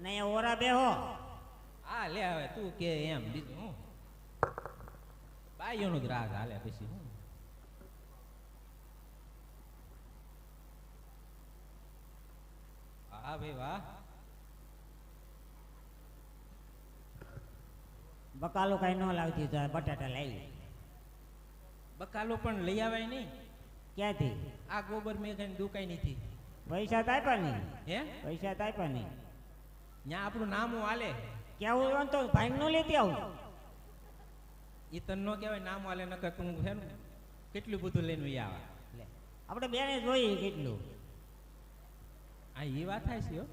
અને અહીંયા ઓરા બેહો. હા લે હવે તું કે એમ બીજું હું બાઈઓનું જ રાગ હાલે પછી હું હા ભાઈ વાહ બકાલો કઈ ન લાવતી તો બટાટા લાવી. બકાલો પણ લઈ આવાય નહીં. ક્યાંથી? આ ગોબર મેં કઈ દુકાઈ નથી. પૈસા તો આપ્યા નહીં. હે પૈસા તો આપ્યા નહીં. ત્યાં આપણું નામું હાલે. કેવું હોય તો ભાઈ નો લેતી આવું. એ તને ન કહેવાય નામ હાલે નકર તું છે ને કેટલું બધું લઈને આવે. આપણે બેને જોઈએ કેટલું. હા એ વાત થાય છે હો.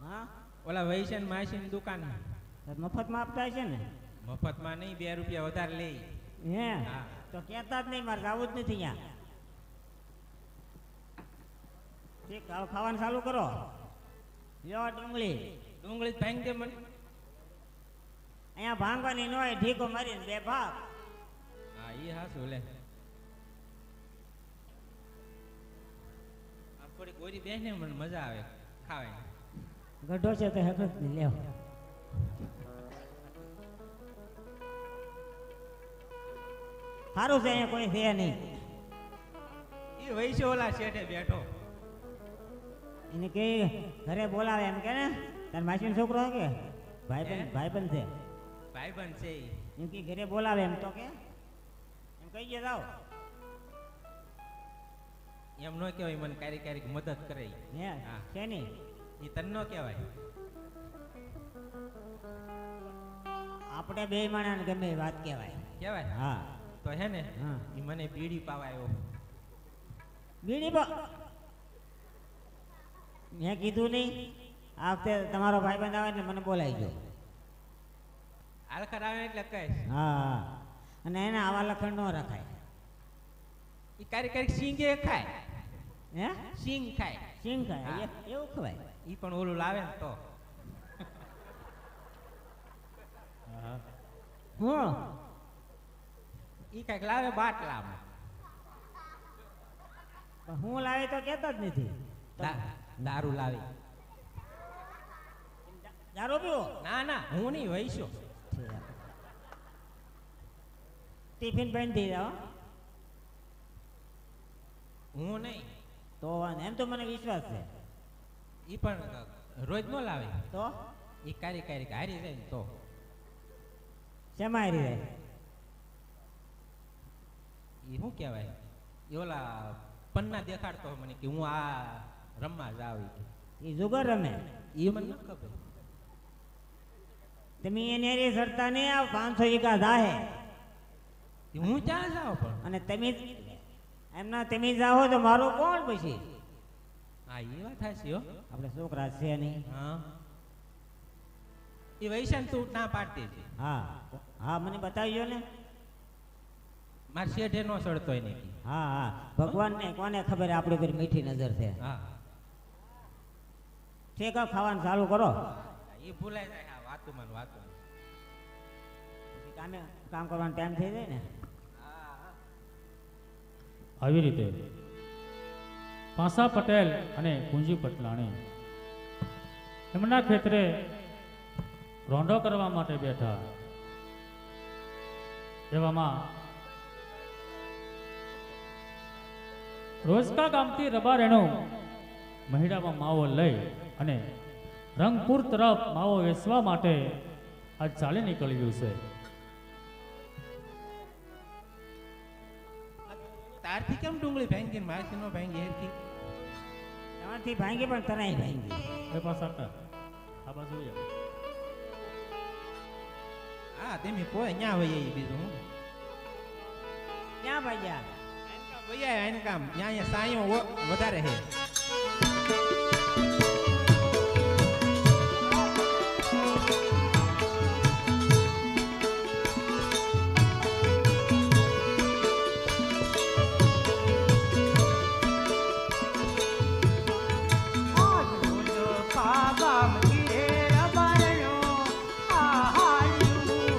હા ઓલા વૈશન માસીની દુકાન મફતમાં આપતા છે ને? મફતમાં નહીં, 2 રૂપિયા વધારે લે. હે હા. તો કહેતા જ નહીં, મારે જવું જ નથી અહીંયા. ઠીક, હવે ખાવાનું ચાલુ કરો. લ્યો ડુંગળી. ડુંગળી જ ભાંગી દે મને. અહીંયા ભાંગવાની ન હોય, ઢીકો મારીને 2 ભાગ. હા એ હાસું લે. આ થોડી ગોરી બેસને મને મજા આવે ખાવાની. ગઢો છે તો હેકત નહીં લેવો. સારું છે, અહીંયા કોઈ છે નહીં. એ વૈશ્ય ઓલા શેઠે બેઠો. એને કે ઘરે બોલાવે એમ કે ને તાર માસીનો છોકરો કે ભાઈબંધ છે. ભાઈબંધ છે ઈ. એમ કે ઘરે બોલાવે એમ તો કે એમ કહી ગયા જાઓ. એમ ન કહેવાય મને ક્યારેક ક્યારેક મદદ કરે ઈ. હે હા. છે નહીં. એ તને ન કહેવાય. આપણે બે માણસને ગમે એ વાત કહેવાય. કહેવાય. હા તો હે ને હા. એ મને બીડી પાવાયો. બીડી મેં કીધું નહીં આ વખતે તમારો ભાઈબંધ આવે ને મને બોલાવી ગયો. આલખર આવે એટલે કહીશ. હા અને એને આવા લખણ ન રખાય. એ ક્યારેક ક્યારેક સિંગે ખાય. હે સિંગ ખાય. સિંગ ખાય હા. એવું ખવાય. ઈ પણ ઓલું લાવે ને તો. હું ઈ કઈક લાવે બાટલામાં. હું લાવે તો કહેતો જ નથી. દારૂ લાવે. દારૂ પીવો? ના ના હું નહીં વૈશ્યો. ટિફિન બાંધી જાઓ. હું નહીં. તો એમ તો મને વિશ્વાસ છે. ઈ પણ રોજ નો લાવે. તો ઈ ક્યારેક ક્યારેક હારી જાય ને તો. શેમાં હારી જાય? ઈ શું કહેવાય ઈ ઓલા પન્ના દેખાડતો મને કે હું આ રમવા જાવ. એ જુગાર રમે. ઈ મને ન ખબર. તમે એને હારે સરતા નહીં આવ. 500 વીઘા જાહે ઈ હું ક્યાં જાઉં પણ. અને તમે એમના તમે જાઓ તો મારું કોણ પછી? હા એ વાત હાચી હો. આપણે છોકરા છે નહીં. હા એ વૈશાન તું ના પાડતી છે. હા હા મને બતાવજો ને. માર શેઠે નો સડતોય નહીં. હા હા ભગવાનને કોને ખબર આપણી પર મીઠી નજર છે. હા ઠીક ખાવાનું ચાલુ કરો. એ ભૂલાય જાય. હા વાતુમાં ને વાતુમાં. કામ કરવાનો ટાઈમ થઈ જાય ને. આવી રીતે પાસા પટેલ અને કુંજી પટલાણી એમના ખેતરે રોંઢો કરવા માટે બેઠા. એવામાં રોજકા ગામથી રબારેણું મહિડામાં માવો લઈ અને રંગપુર તરફ માવો વેચવા માટે આજ ચાલી નીકળ્યું છે. તારથી કેમ ડુંગળી ભાંગી ને મારથી નો ભાંગી હેરથી? એમાંથી ભાંગી પણ તરાઈ ભાંગી. એ પાછા આ બાજુ આવો. હા તેમ કોઈ ન્યા હોય એ બીજું હું ક્યાં ભાગ્યા? ભૈયા એને કામ ન્યા સાયો વધારે છે. કામ ઘેર બારણો આહાર્યું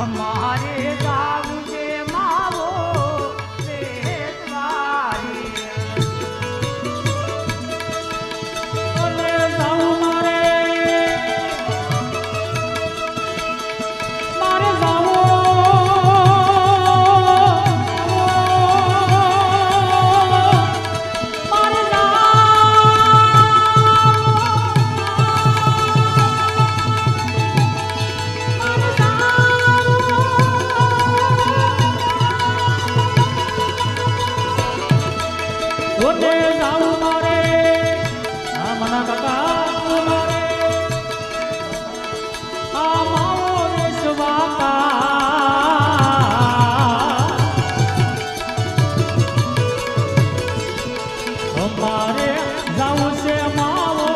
અમારે જાવું છે માવો વેચવારી. અને જાવું મારે જાવું ઓને જાવું મારે આ મના કાકા મારે આ માવો વેચવાતા અમારે જાવું છે માવો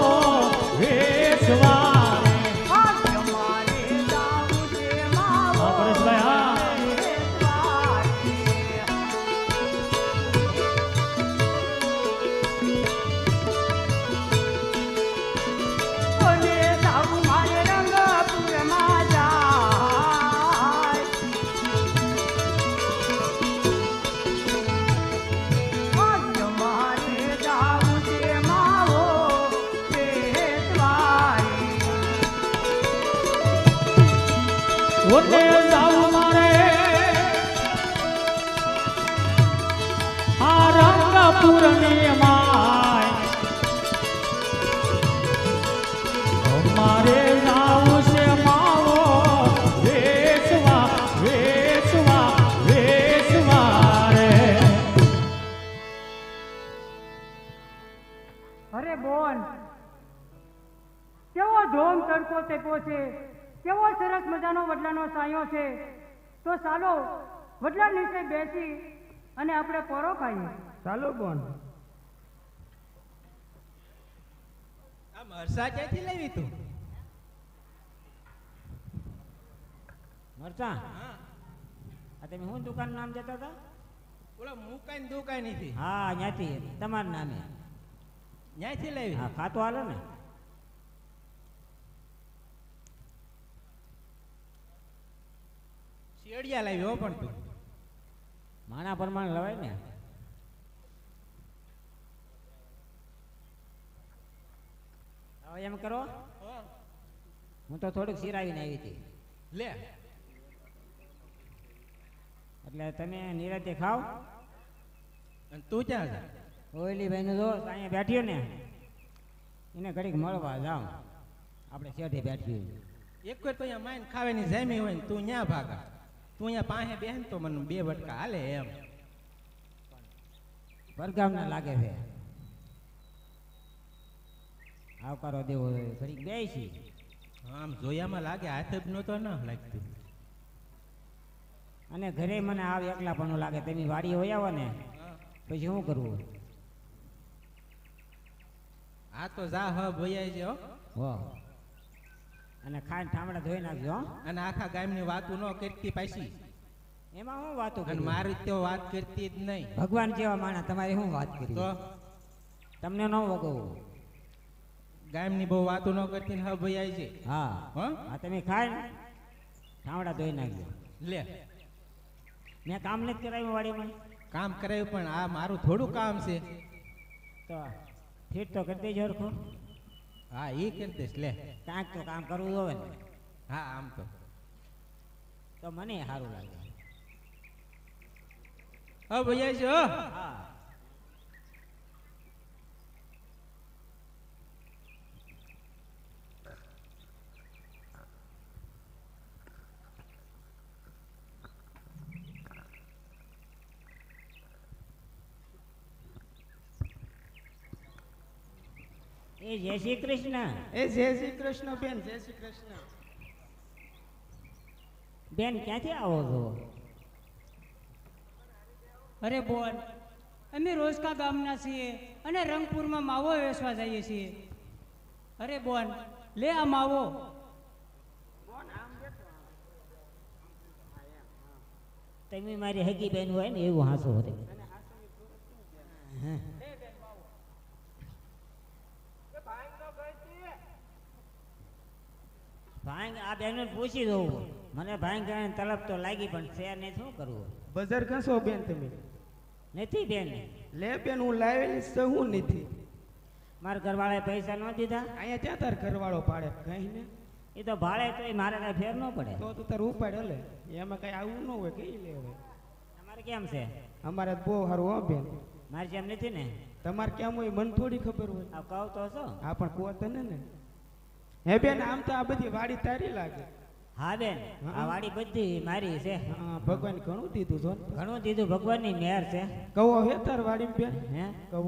વેચવા રે. અમારે જાવું છે માવો હા પરેશભાઈ હા અને જાવું મારે રંગપુરમાં જાય. અમારે જાવું છે માવો વેચવારી. ઓને જાવું મારે આ રંગપુરની માય અમારે જાવું છે માવો વેચવા વેચવા વેચવા રે. અરે બોન કેવો ધોમ તડકો તેપો છે, કેવો સરસ મજાનો વડલાનો સાયો છે. તો ચાલો વડલા નીચે બેસી અને આપણે પોરો ખાઈએ. ચાલો બોન. આ મરસા ક્યાંથી લેવી તું? મરચા હા આ તમે શું દુકાન નામ જતા હતા? ઓલા મુકાઈની દુકાન હતી, હા ત્યાંથી તમારા નામે. ત્યાંથી લેવી. હા ખાતો હાલે ને. શેડિયા લાવી હો પણ તું. માણા પ્રમાણે લવાય ને. હવે એમ કરો, હું તો થોડીક સિરાવીને આવી હતી લે એટલે તમે નિરાતે ખાવ. અને તું ક્યાં જા? ઓયલી ભાઈનું જો અહીંયા બેઠ્યો ને એને ઘડીક મળવા જાવ. આપણે શેઠે બેઠ્યું. એક વાર તો અહીંયા માઈન ખાવાની જામી હોય ને તું ન્યા ભાગા. તું અહીંયા પાસે બેન તો મને બે વટકા હાલે એમ. પરગામના લાગે છે. આવકારો દેવો ઘડીક બેસી. આમ જોયામાં લાગે હાથ જ નહોતો ન લાગતું. અને ઘરે મને આવ એકલા પણ લાગે. તમે વાડી હોય આવો ને પછી શું કરવું? આ તો જા હ ભૈયા છે હો. હો અને ખાઈને ઠામડા ધોઈ નાખજો હો. અને આખા ગામની વાતું ન કરતી પાછી. એમાં હું વાતો અને કરી? મારી તો વાત કરતી જ નહીં. ભગવાન જેવા માણસ તમારી શું વાત કરી? તો તમને ન વગવું. ગામની બહુ વાતું ન કરતી ને હ ભૈયા છે. હા હો હા તમે ખાઈને ઠામડા ધોઈ નાખજો. લે મેં કામ નથી કરાવ્યું વાડીમાં કામ કરાયું પણ આ મારું થોડું કામ છે. તો ફીટ તો કરી દેજો હરખું. હા એ કરી દઈશ લે. કાંઈક તો કામ કરવું જોવે ને. હા આમ તો મને સારું લાગે. હ ભૈયા છે હો. હા એ જય શ્રી કૃષ્ણ. એ જય શ્રી કૃષ્ણ બેન, જય શ્રી કૃષ્ણ. બેન ક્યાંથી આવો છો? અરે બોન અમે રોજકા ગામના છીએ અને રંગપુરમાં માવો વેચવા જઈએ છીએ. અરે બોન લે આ માવો. તમે મારી હગી બેન હોય ને એવું હાંસો હોતે. ભાંગ આ બેન પૂછી દઉં મને ભાઈ ગણે તલબ તો લાગી પણ છે ને શું કરવું? બજાર ઘસો બેન તમે. નથી બેન, લે બેન હું લાવેલી છે હું નથી. મારા ઘરવાળાએ પૈસા ન દીધા. અહીંયા ત્યાં તાર ઘરવાળો પાડે કઈ ને. એ તો ભાડે તો મારે કઈ ફેર ન પડે. તો તું તાર ઉપાડ હલે એમાં કઈ આવું ન હોય કઈ લે હવે. તમારે કેમ છે? અમારે બહુ સારું હો બેન. મારે જેમ નથી ને. તમારે કેમ હોય મને થોડી ખબર હોય. આ કહું તો છો. હા પણ કહો તને ને. હે બેન આમ તો આ બધી વાડી તારી લાગે. હા બેન, આ વાડી બધી મારી છે. હા ભગવાન ઘણું દીધું છો. ઘણું દીધું, ભગવાનની મહેર છે. કહો હે તાર વાડી બેન. હે કહો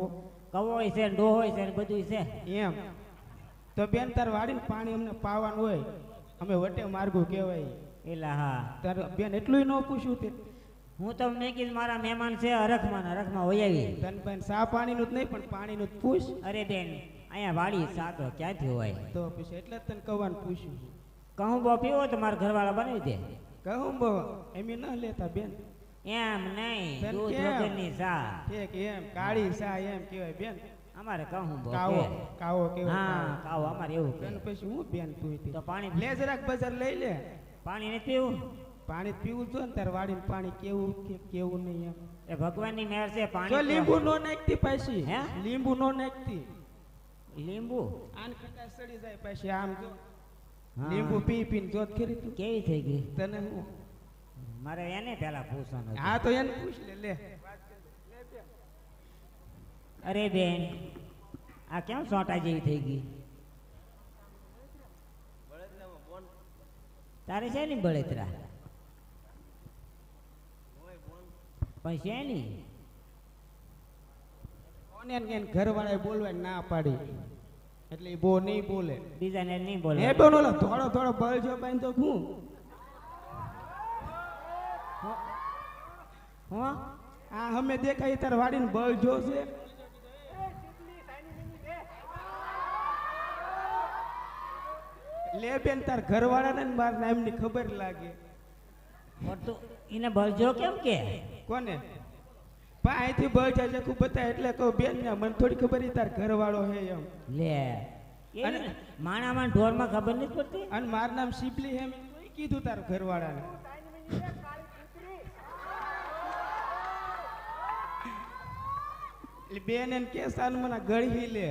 કવોય છે, ડોહોય છે, બધું છે. એમ તો બેન તાર વાડીને પાણી અમને પાવાનું હોય, અમે વટે માર્ગું કહેવાય. એલા હા, તાર બેન એટલું ન પૂછ્યું તે. હું તમને કીધું મારા મહેમાન છે હરખમાં વહી આવી. તન બેન સા પાણીનું જ નહીં પણ પાણીનું જ પૂછ. અરે બેન, અહીંયા વાડી સાતો ક્યાંથી હોય? તો પછી એટલે જ તને કહેવાનું પૂછ્યું. કહું બો પીવો તો મારા ઘરવાળા બનાવી દે. કહું બો એમ ન લેતા બેન. એમ નહીં, તને દૂધ કેમ? વગરની ચા. ઠીક એમ કાળી સા એમ કહેવાય બેન. અમારે કહું બો કાવો કે. કાવો કહેવાય. હા કાવો અમારે એવું કે. તને પછી હું બેન તું તો પાણી લે જરાક બજાર લઈ લે. પાણી નથી પીવું? પાણી પીવું જો ને તાર વાડીને પાણી કેવું કેવું નહીં એમ. એ ભગવાનની મહેર છે. જો પાણી લીંબુ નો નાખતી પાછી. હે? લીંબુ નો નાખતી. લીંબુ આન ખટાશ ચડી જાય પાછી આમ જો. હા. લીંબુ પી પીને જોત ખરી તું. કેવી થઈ ગઈ? તને હું મારે એને પેલા પૂછવાનું હતું. હા તો એને પૂછ લે. અરે બેન, આ કેમ સોટા જેવી થઈ ગઈ? તારે છે ની બળેતરા? પણ છે ની. કોને ઘર વાળાએ બોલવા ના પાડી એટલે એ બહુ નહીં બોલે. બીજાને નહીં બોલે. એ બેન ઓલો થોડો થોડો બળ જો બાઈ તો હું હું આ અમે દેખાય તાર વાડીને બળ જો છે. લે બેન તાર ઘરવાળાને ને માર નામની ખબર લાગે. પણ તું એને બળજો કેમ કે? કોને પા અહીંથી બળ જાય ખૂબ બતાય એટલે કહું બેન ને મને થોડી ખબર ઈ તાર ઘરવાળો હે એમ. લે અને માણામાં ઢોરમાં ખબર નથી પડતી. અને માર નામ શીપલી હે મેં કોઈ કીધું તાર ઘરવાળાને. એટલે બેન એને કે સાલ મને ગળી લે.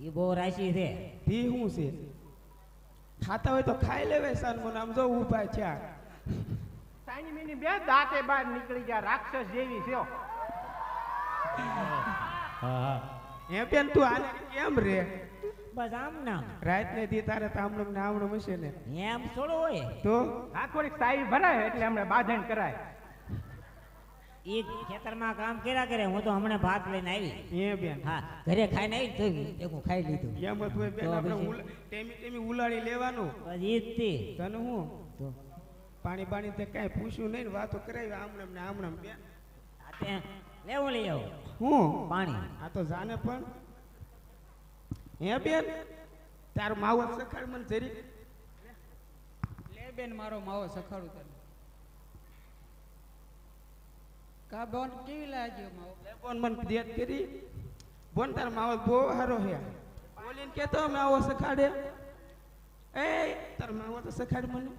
એ બહુ રાશિ છે. ધી શું છે? ખાતા હોય તો ખાઈ લેવે સાલ મને આમ જો ઊભા છે. સાની મીની બે દાંતે બહાર નીકળી ગયા રાક્ષસ જેવી છે. હા હા હે બેન તું આને કેમ રે? બસ આમ નામ રાત ને દી તારે તામણમ ને આવણમ હશે ને એમ થોડું હોય. તો આ થોડીક સાઈ ભરાય એટલે હમણાં બાંધણ કરાય. એ ખેતરમાં કામ કર્યા કરે. હું તો હમણાં ભાત લઈને આવી. હે બેન હા, ઘરે ખાઈને આવી તો હું ખાઈ લીધું. એમ જ હોય બેન. તો આપણે પછી? ટેમી ટેમી ઉલાડી લેવાનું. બસ ઈ જ થી. તને હું તો પાણી બાણી તે કાંઈ પૂછ્યું નહીં ને વાતો કરાવી આમણમ ને આમણમ બેન. આ તે લેવું લઈ આવું હું પાણી. આ તો જાને પણ હે બેન તાર માવો સખાડ મને જરી. લે બેન મારો માવો સખાડું તને. કા બોન કેવી લાગ્યો માવો? લે બોન મને દેત કરી. બોન તાર માવો બહુ સારો હે. બોલીને કેતો માવો સખાડે. એ તાર માવો તો સખાડ મને.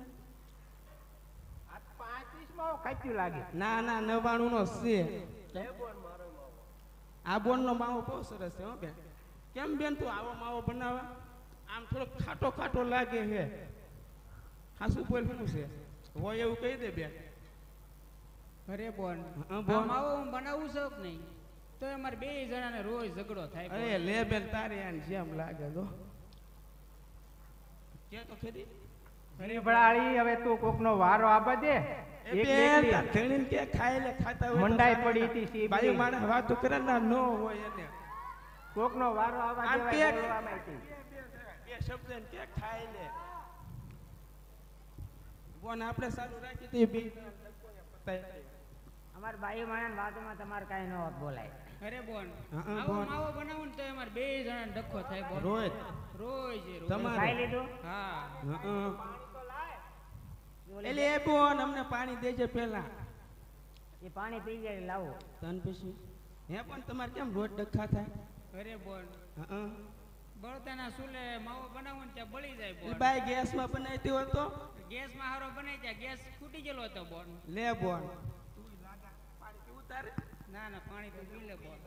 આ 35 માં ખાચ્યું લાગે. ના ના 99 નો છે. આ બોન નો માવો બહુ સરસ છે હો બેન. કેમ બેન તું આવો માવો બનાવા? આમ થોડો ખાટો ખાટો લાગે હે. હાસુ બોલ શું છે? હોય એવું કહી દે બેન. અરે બોન હા, આ બોન. માવો હું બનાવું છું કે નહીં તો અમારે બે જણાને રોજ ઝઘડો થાય બોન. અરે લે બેન તારે આને જેમ લાગે તો કે તો ખરી. અરે ભડાળી હવે તું કોકનો વારો આબા દે. એ એક બેન એકલી. તાર ધણીને કે ખાઈ લે ખાતા હોય તો મંડાઈ સારા. પડી હતી સીપી. બાયું માણસ વાતો કરે ના નો હોય એને. કોકનો વારો આવા આમ દેવાય કે- બોલવામાં આવી. બે શબ્દ ને કે ખાઈ લે. બોન આપણે સારું રાખી દઈએ બે અમાર બાઈ માણસ વાતમાં તમારે કાંઈ ન બોલાય. અરે બોન હા, આવો બોન. માવો બનાવું ને તો અમારે બે જણાને ડખો થાય બોન. રોજ રોજ એ રોજ. તમારે. ખાઈ લીધું? હા એટલે એ બોન અમને પાણી દેજે પેલા. એ પાણી પી જાય લાવો. તન પછી હે પણ તમારે કેમ રોજ ડખા થાય? અરે બોન હં. બળતાના ચૂલે માવો બનાવો ને ત્યાં બળી જાય એટલે બોન બાઈ ગેસમાં બનાવતી હોય તો ગેસમાં હારો બનાવી ત્યાં ગેસ ફૂટી ગયેલો હતો બોન લે બોન તું લાગા પાણી પીવું તારે ના ના પાણી તો પી લે બોન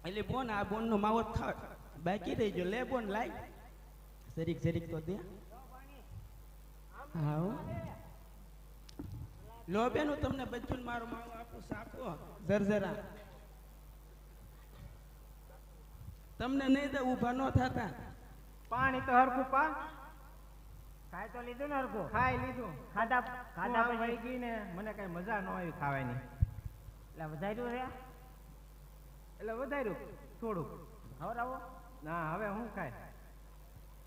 એટલે બોન આ બોન નો માવો ખાવ બાકી રહી ગયો લે બોન લાય જરીક જરીક તો દે હા હો. લો બેન હું તમને બચ્ચું મારો માવો આપું સાપો જરજરા તમને નહીં દે ઊભા ન થતા પાણી તો હરખું પા ખાઈ તો લીધું ને હરખું ખાઈ લીધું ખાધા ખાધા ખાધા પછી વહી ગઈ ને મને કઈ મજા ન આવી ખાવાની એટલે વધાર્યું છે એટલે વધાર્યું થોડુંક ખવડાવો ના હવે હું ખાય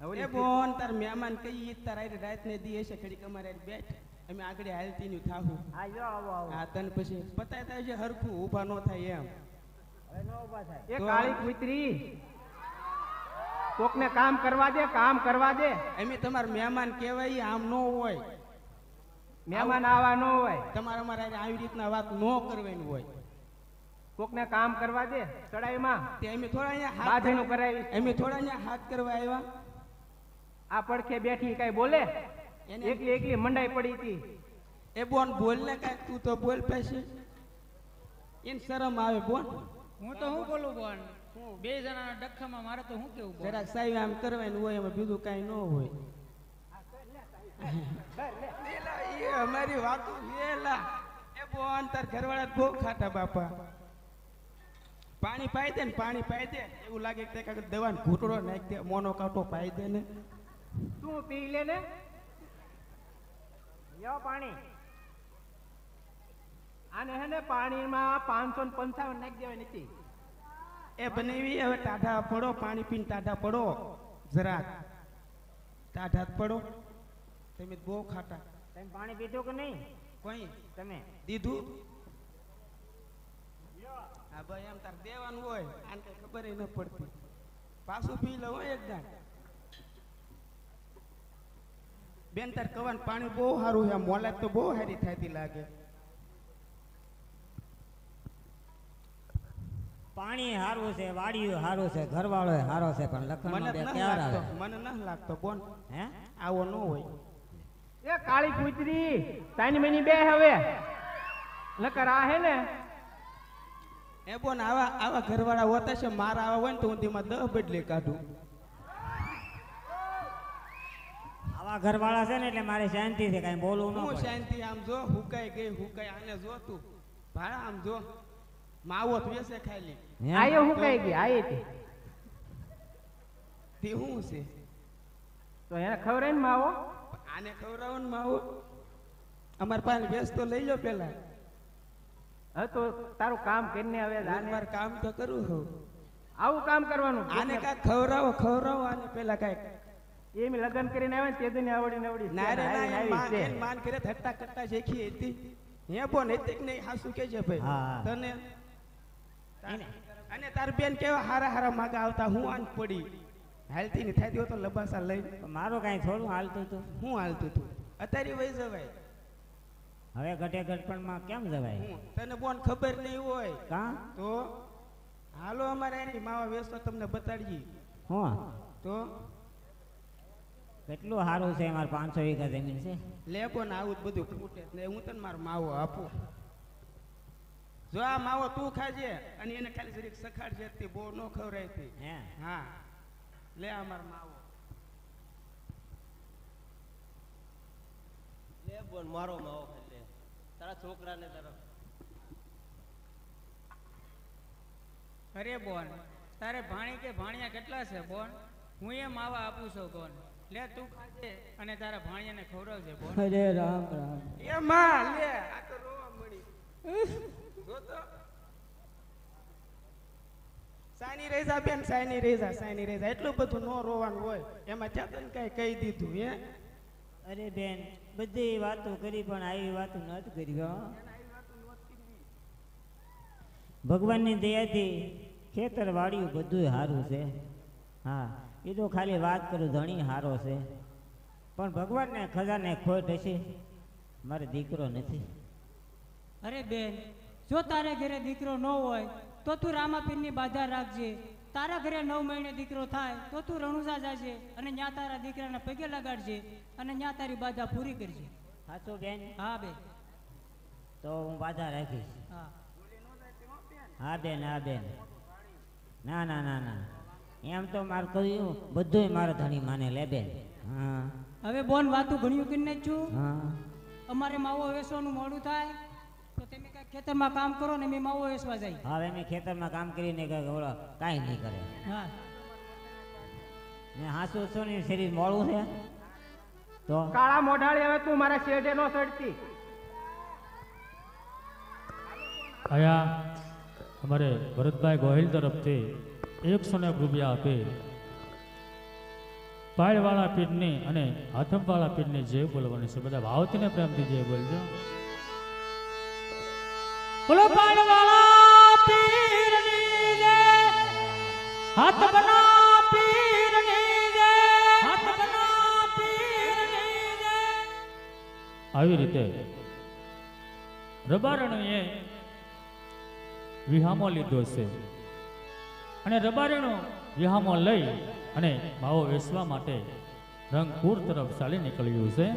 હવે એ બોન તાર મહેમાન કઈ તાર આરે રાત ને દી હશે ઘડીક અમારે હારે બેઠ અમે આગળ હાલતી નું થાહું હા જો આવો આવો આ તને પછી પતાય થાય છે હરખું ઊભા ન થાય એમ હવે નો ઊભા થાય એ તો- કાળી કૂતરી કોકને કામ કરવા દે કામ કરવા દે અમે તમારા મહેમાન કહેવાય આમ ન હોય મહેમાન આવા ન હોય તમારે અમારે હારે આવી રીતના વાત ન કરવાની હોય કોકને કામ કરવા દે ચડાઈમાં તે અમે થોડા અહીંયા હાથ બાંધીનું કરાવી અમે થોડા અહીંયા હાથ કરવા આવ્યા આ પડખે બેઠી કઈ બોલે એને એકલી એકલી મંડાઈ પડી હતી એ બોન બોલ ને કાંઈક તું તો બોલ પછી એને શરમ આવે બોન હું તો શું બોલું બોન બે જણાના ડખ્ખામાં મારે તો શું કેવું બોન જરાક સાહેબ આમ કરવાનું હોય એમાં બીજું કાંઈ ન હોય એલા, એ અમારી વાતો એલા એ બોન તાર ઘરવાળા બહુ ખાટા બાપા પાણી પાઈ દે ને પાણી પાઈ દે એવું લાગે કે તે કાંઈક દવાનો ઘૂંટડો નાખી દે મોનો કાંટો પાઈ દે ને તું પી લે ને લ્યો પાણી આને હે ને પાણીમાં 555 નાખી દેવાની હતી એ બનેવી હવે ટાઢા પડો પાણી પીને ટાઢા પડો જરાક ટાઢા જ પડો તમે બહુ ખાટા તમે પાણી પીધું કે નહીં કોઈ તમે દીધું હા ભાઈ એમ તાર દેવાનું હોય આને કઈ ખબર ન પડતી પાછું પી લો એકદમ બેન તાર કવાનું પાણી બહુ સારું છે મોલાત તો બહુ સારી થતી લાગે પાણી સારું છે વાડિયું સારું છે ઘરવાળો સારો છે પણ લખણમાં મને બે ન ક્યાં લાગતો આવે મને ન લાગતો બોન હે આવો ન હોય એ કાળી કૂતરી તાની મેની બે હવે નકર આ હે ને એ બોન આવા આવા ઘરવાળા હોતા છે મારા આવા હોય ને તો હું તેમાં 10 બદલે કાઢું આવા ઘરવાળા છે ને એટલે મારે શાંતિ છે કાંઈ બોલવું ન હું પડે શાંતિ આમ જો હુકાઈ ગઈ હુકાઈ આને જો તું ભાડા આમ જો માવો તો વેસે ખાલી હે? આયો હું કઈ ગઈ આયે તે તે શું છે તો એને ખવરાય ને માવો આને ખવડાવો ને માવો અમાર પાસે વેસ તો લઈ લો પેલા હવે તો તારું કામ કરીને હવે હું આને મારું કામ તો કરું છું આવું કામ કરવાનું આને કાંઈક ખવડાવો આને પેલા કાંઈક એમ લગ્ન કરીને આવે ને તે દિને આવડી નવડી ના રે ના આવી એમ માન છે. એમ માન કરે થટ્ટા કટ્ટા શીખી હતી હે બોન હતી કે નહીં હાસુ કે છે ભાઈ હા. તને અને તાર બેન કેવા હારા હારા માગા આવતા હું આન પડી હાલતી ને થાતી હોય તો લબાસા લઈ મારું કાંઈ થોડું હાલતું હતું હું હાલતું તું અત્યારે વહી જવાય હવે ઘટે ઘટપણમાં કેમ જવાય હું તને બોન ખબર નહીં હોય કાં તો હાલો અમારે એની માવા વેચતો તમને બતાડીએ હું તો કેટલું સારું છે અમારે 500 વીઘા જમીન છે લે બોન આવું જ બધું ખૂટે ને હું તને મારો માવો આપું જો આ માવો તું ખાજે અને એને ખાલી જરીક સખાડજે તે બહુ ન ખવરાયતી હે હા લે આ મારો માવો લે બોન મારો માવો ખાઈ લે તારા છોકરાને તરફ અરે બોન તારે ભાણી કે ભાણિયા કેટલા છે બોન હું એ માવા આપું છું બોન લે તું ખાજે અને તારા ભાણિયાને ખવડાવજે બોન અરે રામ રામ એ માં લે આ તો રોવા મળી જો તો સાની રેઝા બેન સાની રેઝા એટલું બધું નો રોવાનું હોય એમાં ચેતન કઈ કહી દીધું હે અરે બેન બધી વાતો કરી પણ આવી વાતો નથી કરી હો ભગવાનની દયાથી ખેતર વાડિયું બધું સારું છે હા એ તો ખાલી વાત કરું ધણી સારો છે પણ ભગવાનને ખજાને ખોટ હશે મારે દીકરો નથી અરે બેન જો તારે ઘરે દીકરો ન હોય તો તું રામાપીરની બાધા રાખજે. તારા ઘરે 9 મહિને દીકરો થાય તો તું રણુજા જાજે અને ન્યા તારા દીકરાને પગે લગાડજે અને ન્યા તારી બાધા પૂરી કરજે. સાચું બેન? હા બેન. તો હું બાધા રાખીશ. હા હા બેન, હા બેન. ના ના ના ના, એમ તો મારે કહ્યું બધુંય મારો ધણી માને લે બેન. હા હવે બોન વાતું ઘણ્યું કરીને જ છું. હા અમારે માવો વેચવાનું મોડું થાય તો તમે કાંઈક ખેતરમાં કામ કરો ને મેં માવો વેચવા જાય. હવે મેં ખેતરમાં કામ કરીને કાંઈ નહીં કરે. હા ને હાસુ છું ને શરીર મોડું છે તો કાળા મોઢાળી હવે તું મારા શેઢે નો સડતી. આયા અમારે ભરતભાઈ ગોહિલ તરફથી 101 રૂપિયા આપે પાળવાળા પીઠની અને હાથમવાળા પીઠની જય બોલવાની છે. બધા ભાવથી ને પ્રેમથી જય બોલજો. બોલો પાળવાળા પીરની જય, હાથમના પીરની જય, હાથમના પીરની જય. આવી રીતે રબારણીએ વિહામો લીધો છે અને રબારીનો વિહામો લઈ અને માવો વેચવા માટે રંગપુર તરફ ચાલી નીકળ્યું છે.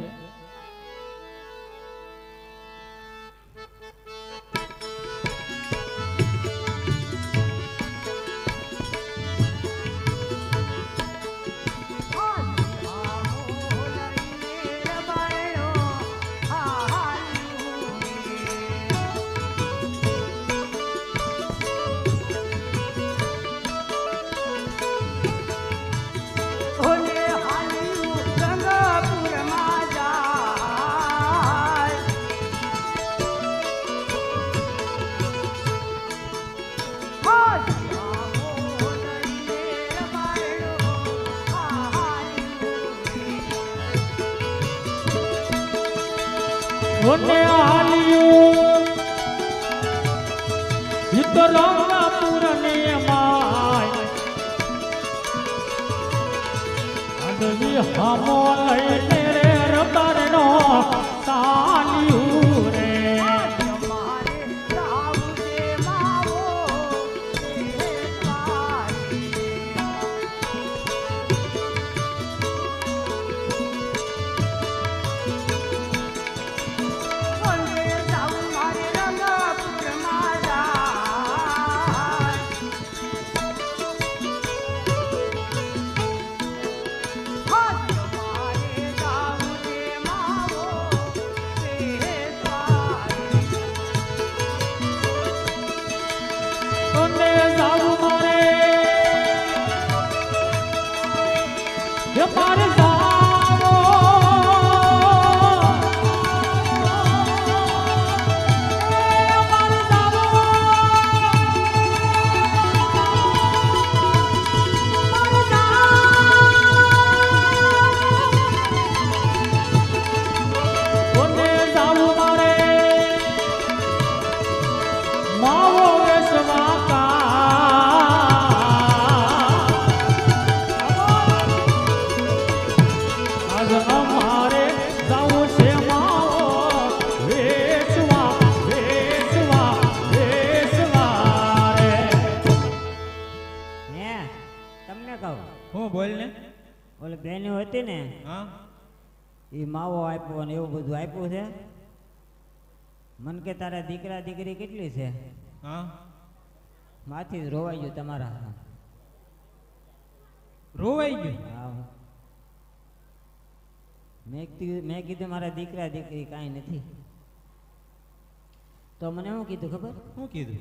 ઓને આલિયું હિત રંગપુર ને માય અદવી હામો લઈને રે રબારનો સાલિયું રે. હતી ને એ માવો આપ્યો ને એવું બધું આપ્યું છે. મન કે તારા દીકરા દીકરી કેટલી છે? માથી જ રોવાઈ ગયું તમારા. રોવાઈ ગયું? હા, મેં કીધું મારા દીકરા દીકરી કાંઈ નથી. તો મને શું કીધું ખબર? શું કીધું?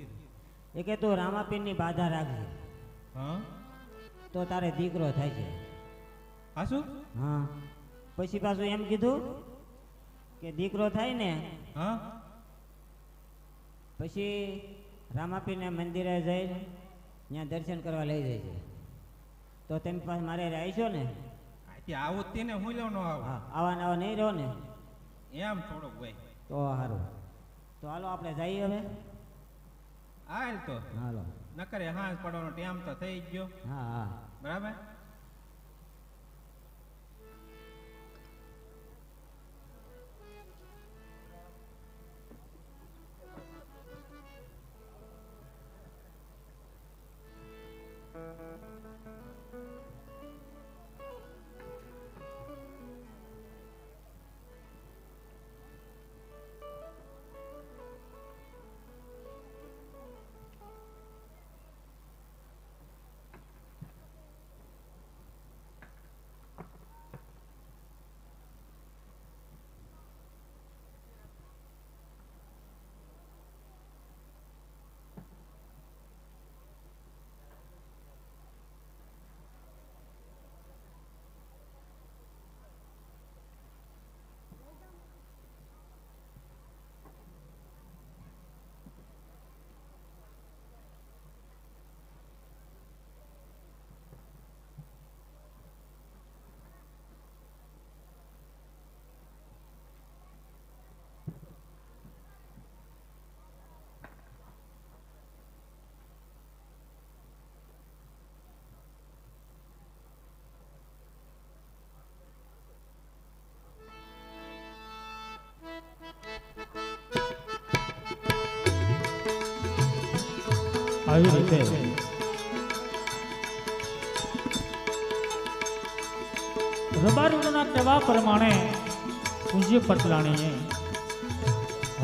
એ કે તું રામાપીરની બાધા રાખજે તો તારે દીકરો થાય છે. શું? હા, પછી પાછું એમ કીધું કે દીકરો થાય ને પછી રામાપીરને મંદિરે જઈને ત્યાં દર્શન કરવા લઈ જાય છે. તો તમે પાસે મારે આવીશો ને? આવું તેને હું લો નો આવું. હા, આવા નવા નહીં રહો ને? એમ થોડોક ભાઈ. તો સારું, તો હાલો આપણે જઈએ હવે. હાલ તો હાલો. નકરે હાંસ પડવાનો ટાઈમ તો થઈ ગયો. હા હા, બરાબર. આવી રીતે રબારીના કહેવા પ્રમાણે પૂજ્ય પટલાણીએ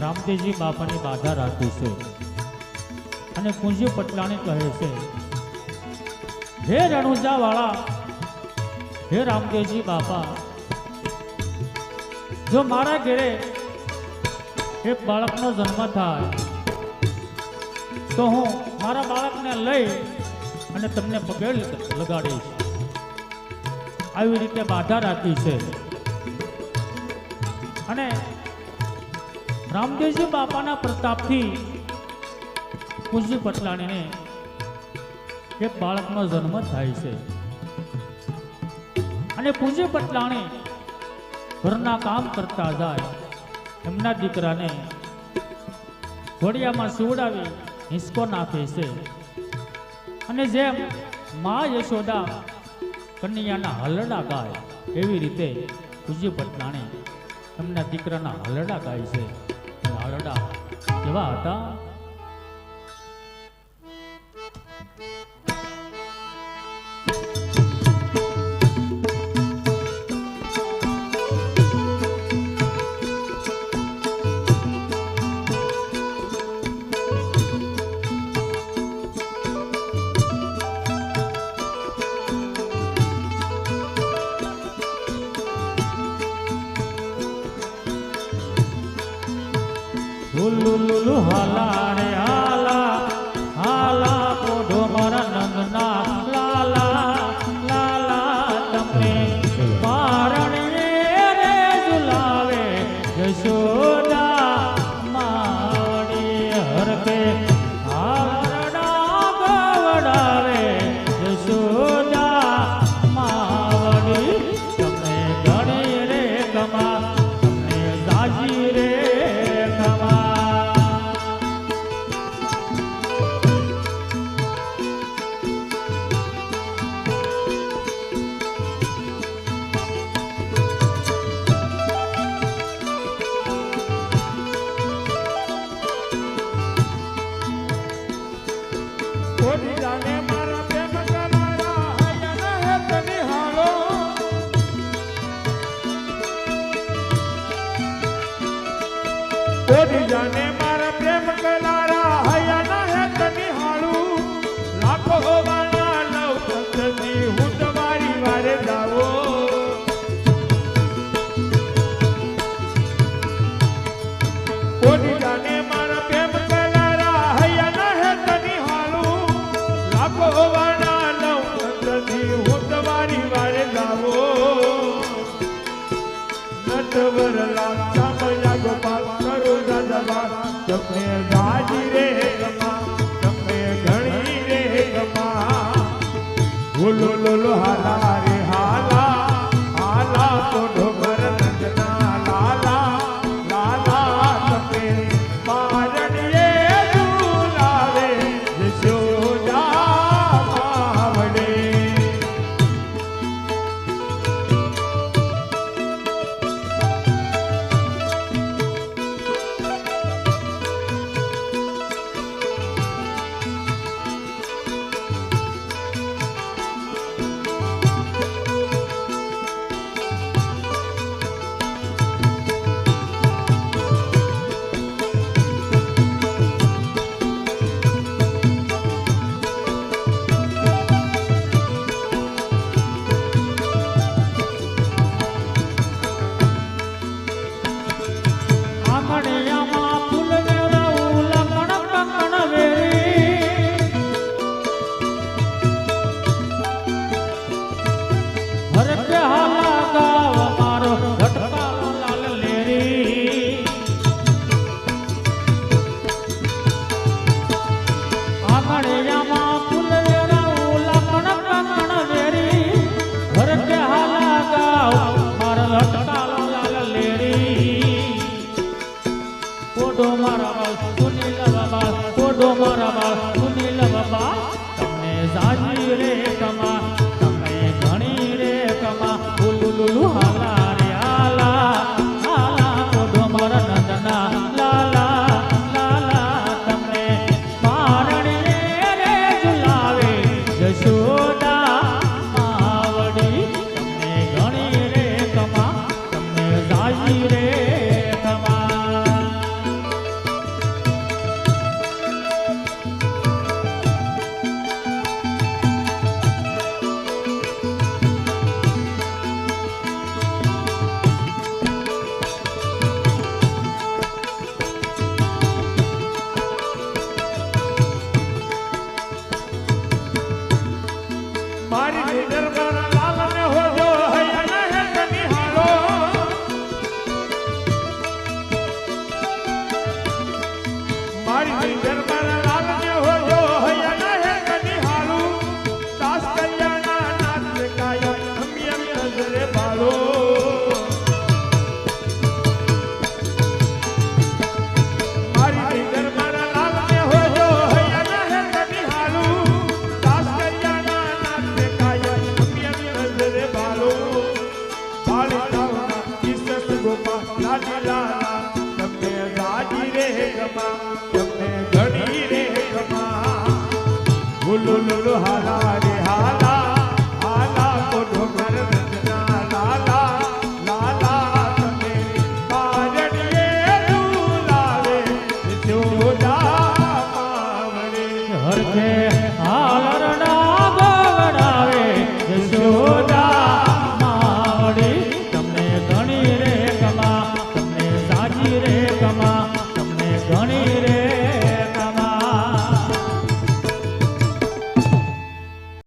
રામદેવજી બાપાની બાધા રાખી છે અને પૂજ્ય પટલાણી કહે છે, હે રણુજા વાળા, હે રામદેવજી બાપા, જો મારા ઘરે એક બાળકનો જન્મ થાય તો હું મારા બાળકને લઈ અને તમને પગે લગાડીશ. આવી રીતે બાધા રાખી છે અને રામદેવજી બાપાના પ્રતાપથી પૂજ્ય પટલાણીને એક બાળકનો જન્મ થાય છે અને પૂજ્ય પટલાણી ઘરના કામ કરતા જાય, એમના દીકરાને ઘોડિયામાં સીવડાવી હિંચકો નાખે છે અને જેમ મા યશોદા કન્યાના હલડા ગાય એવી રીતે પૂજ્ય પટલાણી એમના દીકરાના હલડા ગાય છે. હલડા કેવા હતા? લુલુ હાલા રે હાલા હાલા પોઢો મારા નંદના લાલા લાલા તમને પારણે રે ઝુલાવે યશોદા માડી હરકે હારડા ગવડાવે યશોદા માવડી તમને ગણી રે કમા તમને જાજી રે જાને મારા પ્રેમ કલારા હૈયા હે તની હાળું લાખો વાળા લવ પંથની હું તમારી વારે જાવો કોની જાને મારા પ્રેમ કલારા હૈયા હે તની હાળું લાખો વાળા લવ પંથની હું તમારી વારે જાવો નટવર લાગતા મૈયા ગોપાલ તમે ગાજી રે ગમા તમે ઘણી રે ગમા બોલો લોલો હાલા રે હાલા હાલા પોઢો ભર નંદના લાલા લાલા તમે પારણીએ ઝુલાવે યશોદા માવડે. ખાલી લાલા તમને સાજી રે ગમા તમને ઘણી રે ગમા લુલુ લુલુ હાલા રે હાલા હાલા કોઢો ઘર રચના લાલા લાલા તમે બારણીએ ઝૂલાવે યશોદા માવડે હરખે હાલરડા ગવડાવે યશોદા માવડી તમને ઘણી રે ગમા તમને સાજી રે ગમા તમને ઘણી રે